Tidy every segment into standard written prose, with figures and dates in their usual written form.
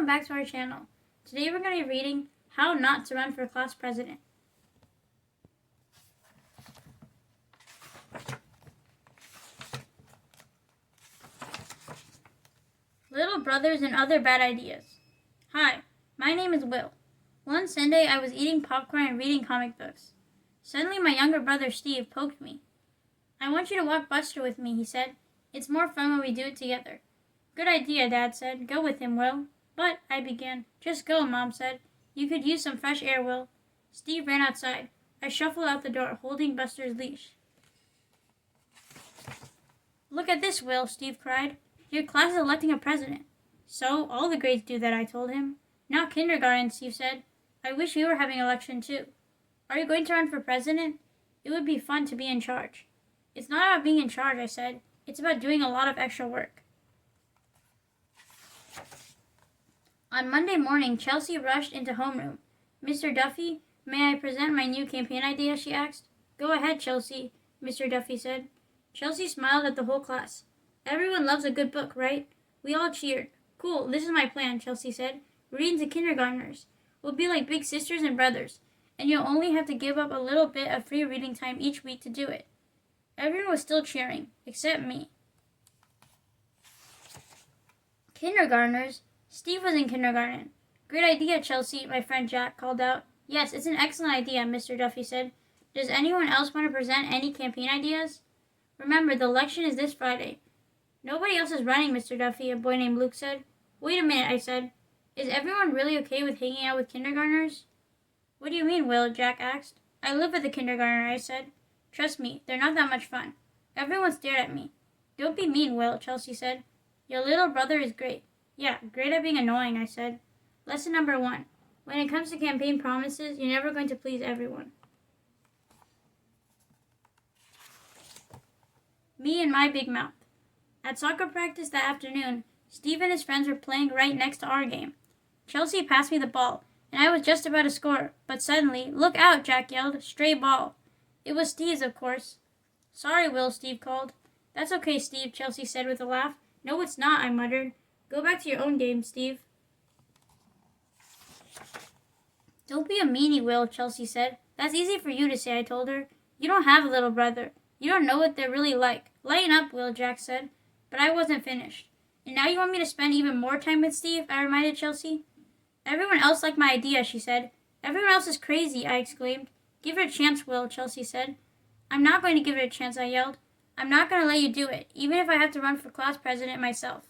welcome back to our channel. Today we're going to be reading How Not to Run for Class President. Little Brothers and Other Bad Ideas. Hi, my name is Will. One Sunday I was eating popcorn and reading comic books. Suddenly my younger brother Steve poked me. I want you to walk Buster with me, he said. It's more fun when we do it together. Good idea, Dad said. Go with him, Will. But, I began. Just go, Mom said. You could use some fresh air, Will. Steve ran outside. I shuffled out the door, holding Buster's leash. Look at this, Will, Steve cried. Your class is electing a president. So, all the grades do that, I told him. Not kindergarten, Steve said. I wish we were having an election, too. Are you going to run for president? It would be fun to be in charge. It's not about being in charge, I said. It's about doing a lot of extra work. On Monday morning, Chelsea rushed into homeroom. Mr. Duffy, may I present my new campaign idea, she asked. Go ahead, Chelsea, Mr. Duffy said. Chelsea smiled at the whole class. Everyone loves a good book, right? We all cheered. Cool, this is my plan, Chelsea said. Reading to kindergartners. We'll be like big sisters and brothers, and you'll only have to give up a little bit of free reading time each week to do it. Everyone was still cheering, except me. Kindergartners? Steve was in kindergarten. Great idea, Chelsea, my friend Jack called out. Yes, it's an excellent idea, Mr. Duffy said. Does anyone else want to present any campaign ideas? Remember, the election is this Friday. Nobody else is running, Mr. Duffy, a boy named Luke said. Wait a minute, I said. Is everyone really okay with hanging out with kindergartners? What do you mean, Will? Jack asked. I live with a kindergartner, I said. Trust me, they're not that much fun. Everyone stared at me. Don't be mean, Will, Chelsea said. Your little brother is great. Yeah, great at being annoying, I said. Lesson number 1. When it comes to campaign promises, you're never going to please everyone. Me and my big mouth. At soccer practice that afternoon, Steve and his friends were playing right next to our game. Chelsea passed me the ball, and I was just about to score, but suddenly, look out, Jack yelled, stray ball. It was Steve's, of course. Sorry, Will, Steve called. That's okay, Steve, Chelsea said with a laugh. No, it's not, I muttered. Go back to your own game, Steve. Don't be a meanie, Will, Chelsea said. That's easy for you to say, I told her. You don't have a little brother. You don't know what they're really like. Lighten up, Will, Jack said. But I wasn't finished. And now you want me to spend even more time with Steve? I reminded Chelsea. Everyone else liked my idea, she said. Everyone else is crazy, I exclaimed. Give it a chance, Will, Chelsea said. I'm not going to give it a chance, I yelled. I'm not going to let you do it, even if I have to run for class president myself.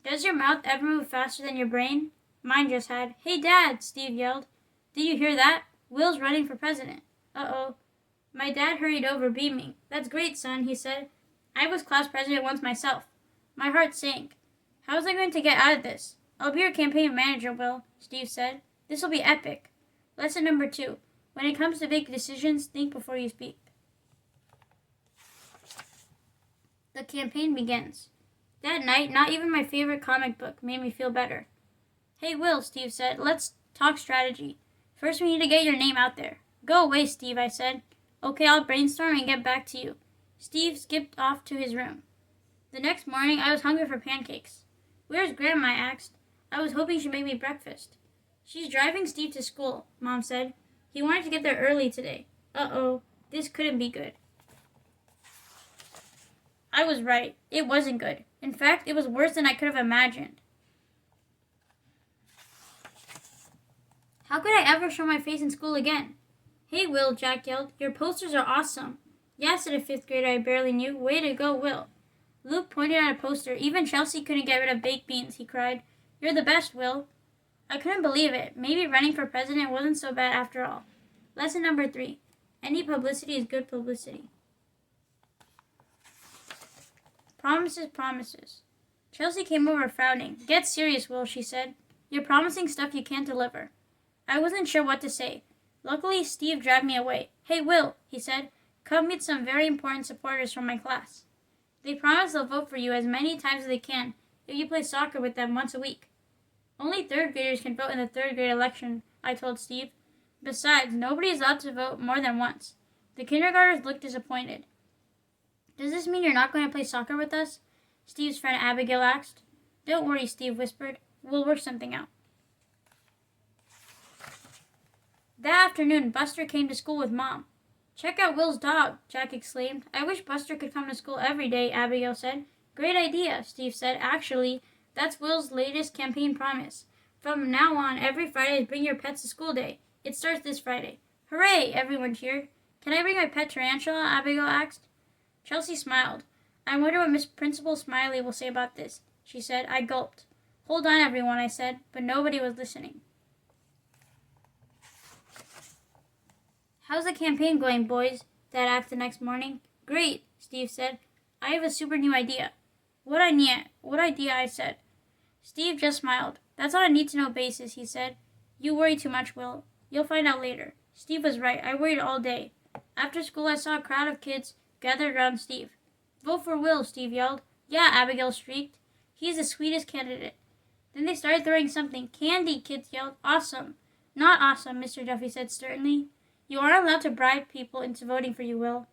Does your mouth ever move faster than your brain? Mine just had. Hey, Dad, Steve yelled. Did you hear that? Will's running for president. Uh-oh. My dad hurried over, beaming. That's great, son, he said. I was class president once myself. My heart sank. How was I going to get out of this? I'll be your campaign manager, Will, Steve said. This will be epic. Lesson number 2. When it comes to big decisions, think before you speak. The campaign begins. That night, not even my favorite comic book made me feel better. Hey, Will, Steve said. Let's talk strategy. First, we need to get your name out there. Go away, Steve, I said. Okay, I'll brainstorm and get back to you. Steve skipped off to his room. The next morning, I was hungry for pancakes. Where's Grandma? I asked. I was hoping she'd make me breakfast. She's driving Steve to school, Mom said. He wanted to get there early today. Uh-oh, this couldn't be good. I was right. It wasn't good. In fact, it was worse than I could have imagined. How could I ever show my face in school again? Hey, Will, Jack yelled. Your posters are awesome. Yeah, said a 5th grader I barely knew. Way to go, Will. Luke pointed at a poster. Even Chelsea couldn't get rid of baked beans, he cried. You're the best, Will. I couldn't believe it. Maybe running for president wasn't so bad after all. Lesson number 3. Any publicity is good publicity. Promises, promises. Chelsea came over frowning. Get serious, Will, she said. You're promising stuff you can't deliver. I wasn't sure what to say. Luckily, Steve dragged me away. Hey, Will, he said. Come meet some very important supporters from my class. They promise they'll vote for you as many times as they can if you play soccer with them once a week. Only 3rd graders can vote in the 3rd grade election, I told Steve. Besides, nobody is allowed to vote more than once. The kindergartners looked disappointed. Does this mean you're not going to play soccer with us? Steve's friend Abigail asked. Don't worry, Steve whispered. We'll work something out. That afternoon, Buster came to school with Mom. Check out Will's dog, Jack exclaimed. I wish Buster could come to school every day, Abigail said. Great idea, Steve said. Actually, that's Will's latest campaign promise. From now on, every Friday is Bring Your Pets to School Day. It starts this Friday. Hooray! Everyone cheered. Can I bring my pet tarantula? Abigail asked. Chelsea smiled. I wonder what Miss Principal Smiley will say about this, she said. I gulped. Hold on, everyone, I said, but nobody was listening. How's the campaign going, boys? Dad asked the next morning. Great, Steve said. I have a super new idea. What idea, I said. Steve just smiled. That's on a need-to-know basis, he said. You worry too much, Will. You'll find out later. Steve was right. I worried all day. After school, I saw a crowd of kids gathered around Steve. Vote for Will, Steve yelled. Yeah, Abigail shrieked. He's the sweetest candidate. Then they started throwing something. Candy, kids yelled. Awesome. Not awesome, Mr. Duffy said sternly. You aren't allowed to bribe people into voting for you, Will.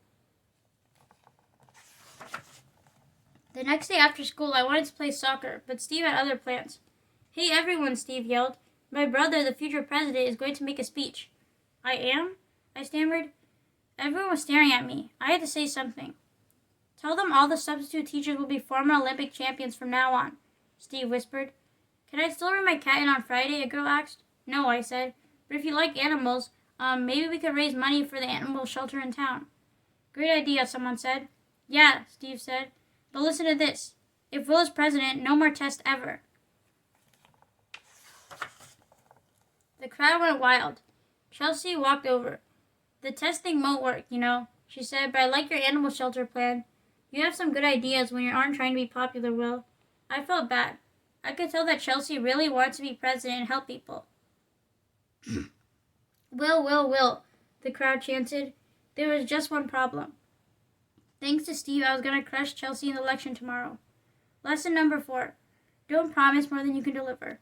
The next day after school, I wanted to play soccer, but Steve had other plans. Hey, everyone, Steve yelled. My brother, the future president, is going to make a speech. I am? I stammered. Everyone was staring at me. I had to say something. Tell them all the substitute teachers will be former Olympic champions from now on, Steve whispered. Can I still bring my cat in on Friday? A girl asked. No, I said. But if you like animals, maybe we could raise money for the animal shelter in town. Great idea, someone said. Yeah, Steve said. But listen to this. If Will is president, no more tests ever. The crowd went wild. Chelsea walked over. The testing won't work, she said, but I like your animal shelter plan. You have some good ideas when you aren't trying to be popular, Will. I felt bad. I could tell that Chelsea really wanted to be president and help people. Will, the crowd chanted. There was just one problem. Thanks to Steve, I was going to crush Chelsea in the election tomorrow. Lesson number 4. Don't promise more than you can deliver.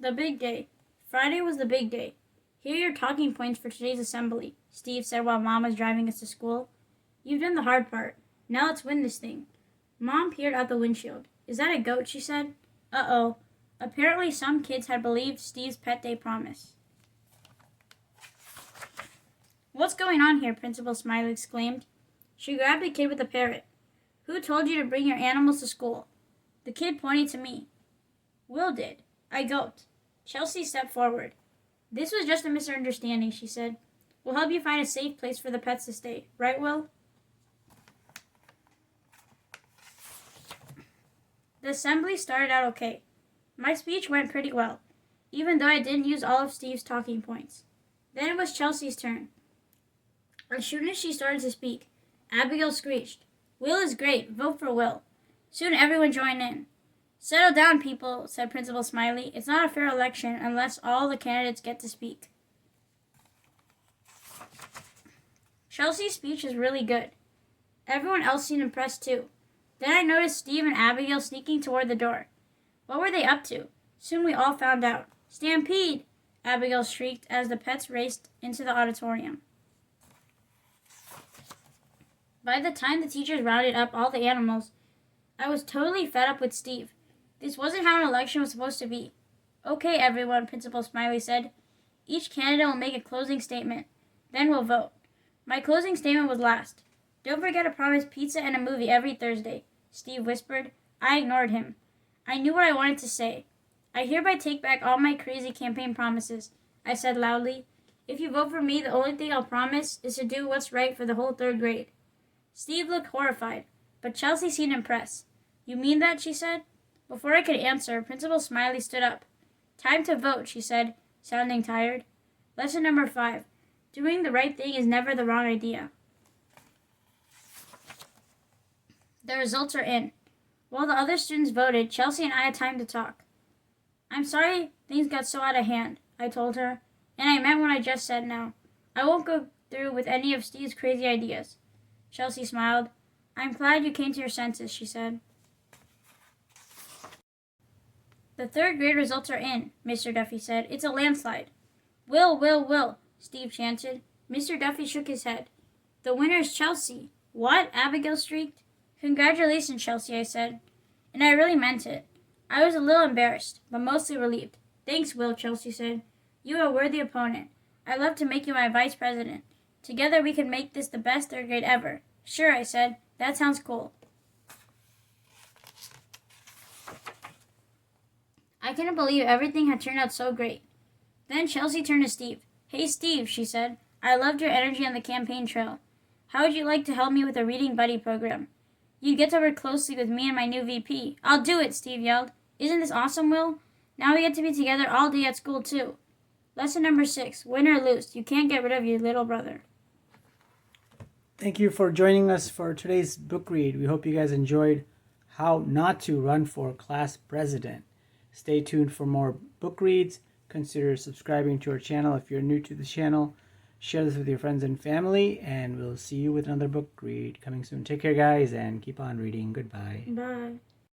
The big day. Friday was the big day. Here are your talking points for today's assembly, Steve said while Mom was driving us to school. You've done the hard part. Now let's win this thing. Mom peered out the windshield. Is that a goat? She said. Uh-oh. Apparently some kids had believed Steve's pet day promise. What's going on here? Principal Smiley exclaimed. She grabbed a kid with a parrot. Who told you to bring your animals to school? The kid pointed to me. Will did. I gulped. Chelsea stepped forward. This was just a misunderstanding, she said. We'll help you find a safe place for the pets to stay. Right, Will? The assembly started out okay. My speech went pretty well, even though I didn't use all of Steve's talking points. Then it was Chelsea's turn. As soon as she started to speak, Abigail screeched, Will is great. Vote for Will. Soon everyone joined in. Settle down, people, said Principal Smiley. It's not a fair election unless all the candidates get to speak. Chelsea's speech was really good. Everyone else seemed impressed too. Then I noticed Steve and Abigail sneaking toward the door. What were they up to? Soon we all found out. Stampede! Abigail shrieked as the pets raced into the auditorium. By the time the teachers rounded up all the animals, I was totally fed up with Steve. This wasn't how an election was supposed to be. Okay, everyone, Principal Smiley said. Each candidate will make a closing statement. Then we'll vote. My closing statement was last. Don't forget to promise pizza and a movie every Thursday, Steve whispered. I ignored him. I knew what I wanted to say. I hereby take back all my crazy campaign promises, I said loudly. If you vote for me, the only thing I'll promise is to do what's right for the whole 3rd grade. Steve looked horrified, but Chelsea seemed impressed. You mean that? She said. Before I could answer, Principal Smiley stood up. Time to vote, she said, sounding tired. Lesson number 5. Doing the right thing is never the wrong idea. The results are in. While the other students voted, Chelsea and I had time to talk. I'm sorry things got so out of hand, I told her, and I meant what I just said now. I won't go through with any of Steve's crazy ideas. Chelsea smiled. I'm glad you came to your senses, she said. The 3rd grade results are in, Mr. Duffy said. It's a landslide. Will, Steve chanted. Mr. Duffy shook his head. The winner is Chelsea. What? Abigail shrieked. Congratulations, Chelsea, I said. And I really meant it. I was a little embarrassed, but mostly relieved. Thanks, Will, Chelsea said. You are a worthy opponent. I'd love to make you my vice president. Together we can make this the best third grade ever. Sure, I said. That sounds cool. I couldn't believe everything had turned out so great. Then Chelsea turned to Steve. Hey, Steve, she said. I loved your energy on the campaign trail. How would you like to help me with a reading buddy program? You'd get to work closely with me and my new VP. I'll do it, Steve yelled. Isn't this awesome, Will? Now we get to be together all day at school, too. Lesson number 6, win or lose. You can't get rid of your little brother. Thank you for joining us for today's book read. We hope you guys enjoyed How Not to Run for Class President. Stay tuned for more book reads. Consider subscribing to our channel if you're new to the channel. Share this with your friends and family, and we'll see you with another book read coming soon. Take care, guys, and keep on reading. Goodbye. Bye.